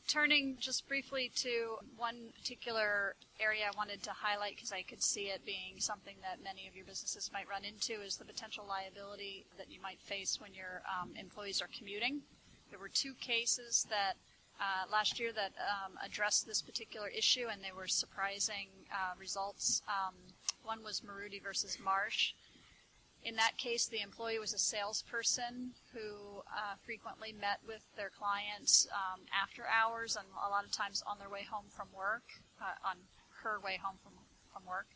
turning just briefly to one particular area I wanted to highlight because I could see it being something that many of your businesses might run into is the potential liability that you might face when your employees are commuting. There were 2 cases that last year that addressed this particular issue, and they were surprising results. One was Maruti versus Marsh. In that case, the employee was a salesperson who frequently met with their clients after hours and a lot of times on their way home from work, on her way home from work.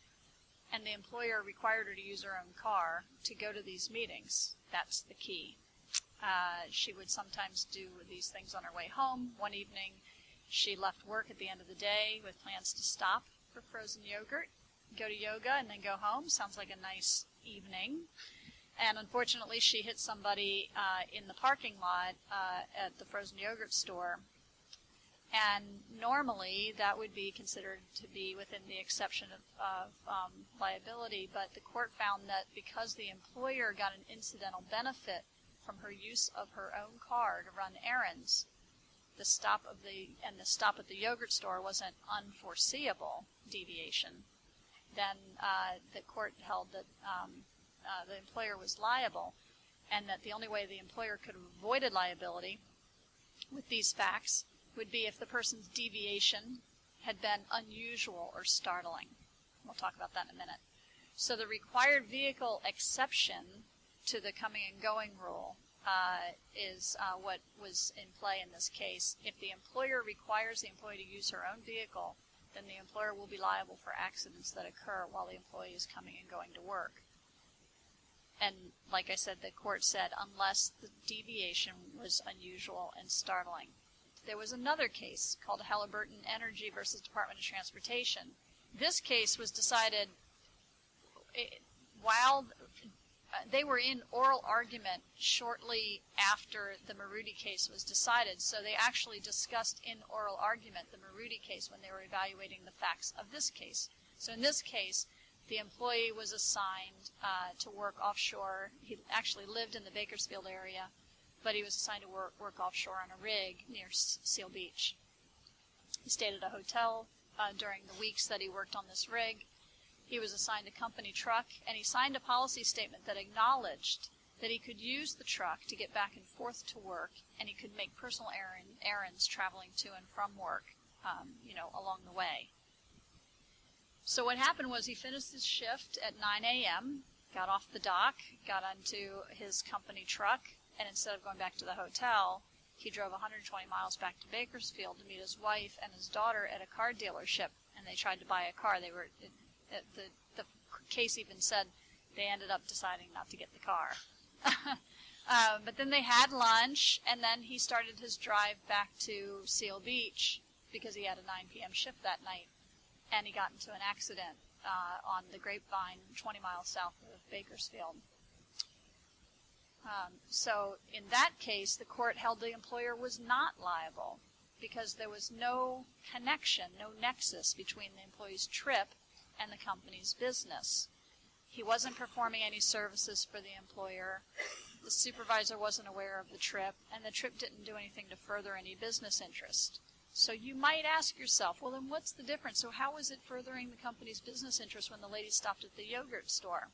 And the employer required her to use her own car to go to these meetings. That's the key. She would sometimes do these things on her way home. One evening, she left work at the end of the day with plans to stop for frozen yogurt, go to yoga, and then go home. Sounds like a nice evening. And unfortunately, she hit somebody in the parking lot at the frozen yogurt store. And normally, that would be considered to be within the exception of liability. But the court found that because the employer got an incidental benefit from her use of her own car to run errands, the stop at the yogurt store wasn't unforeseeable deviation. Then the court held that the employer was liable, and that the only way the employer could have avoided liability with these facts would be if the person's deviation had been unusual or startling. We'll talk about that in a minute. So the required vehicle exception to the coming and going rule is what was in play in this case. If the employer requires the employee to use her own vehicle, then the employer will be liable for accidents that occur while the employee is coming and going to work. And like I said, the court said unless the deviation was unusual and startling. There was another case called Halliburton Energy versus Department of Transportation. This case was decided while they were in oral argument shortly after the Maruti case was decided. So they actually discussed in oral argument the Maruti case when they were evaluating the facts of this case. So in this case, the employee was assigned to work offshore. He actually lived in the Bakersfield area, but he was assigned to work offshore on a rig near Seal Beach. He stayed at a hotel during the weeks that he worked on this rig. He was assigned a company truck, and he signed a policy statement that acknowledged that he could use the truck to get back and forth to work, and he could make personal errands traveling to and from work, along the way. So what happened was he finished his shift at 9 a.m., got off the dock, got onto his company truck, and instead of going back to the hotel, he drove 120 miles back to Bakersfield to meet his wife and his daughter at a car dealership, and they tried to buy a car. The case even said they ended up deciding not to get the car. But then they had lunch, and then he started his drive back to Seal Beach because he had a 9 p.m. shift that night, and he got into an accident on the Grapevine 20 miles south of Bakersfield. So in that case, the court held the employer was not liable because there was no connection, no nexus between the employee's trip and the company's business. He wasn't performing any services for the employer, the supervisor wasn't aware of the trip, and the trip didn't do anything to further any business interest. So you might ask yourself, well, then what's the difference? So how is it furthering the company's business interest when the lady stopped at the yogurt store?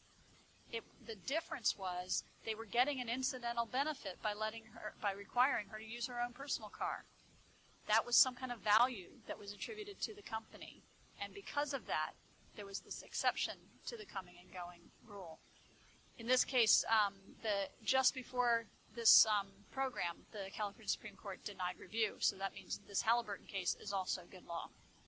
The difference was they were getting an incidental benefit by requiring her to use her own personal car. That was some kind of value that was attributed to the company, and because of that, there was this exception to the coming and going rule. In this case, just before this program, the California Supreme Court denied review, so that means this Halliburton case is also good law.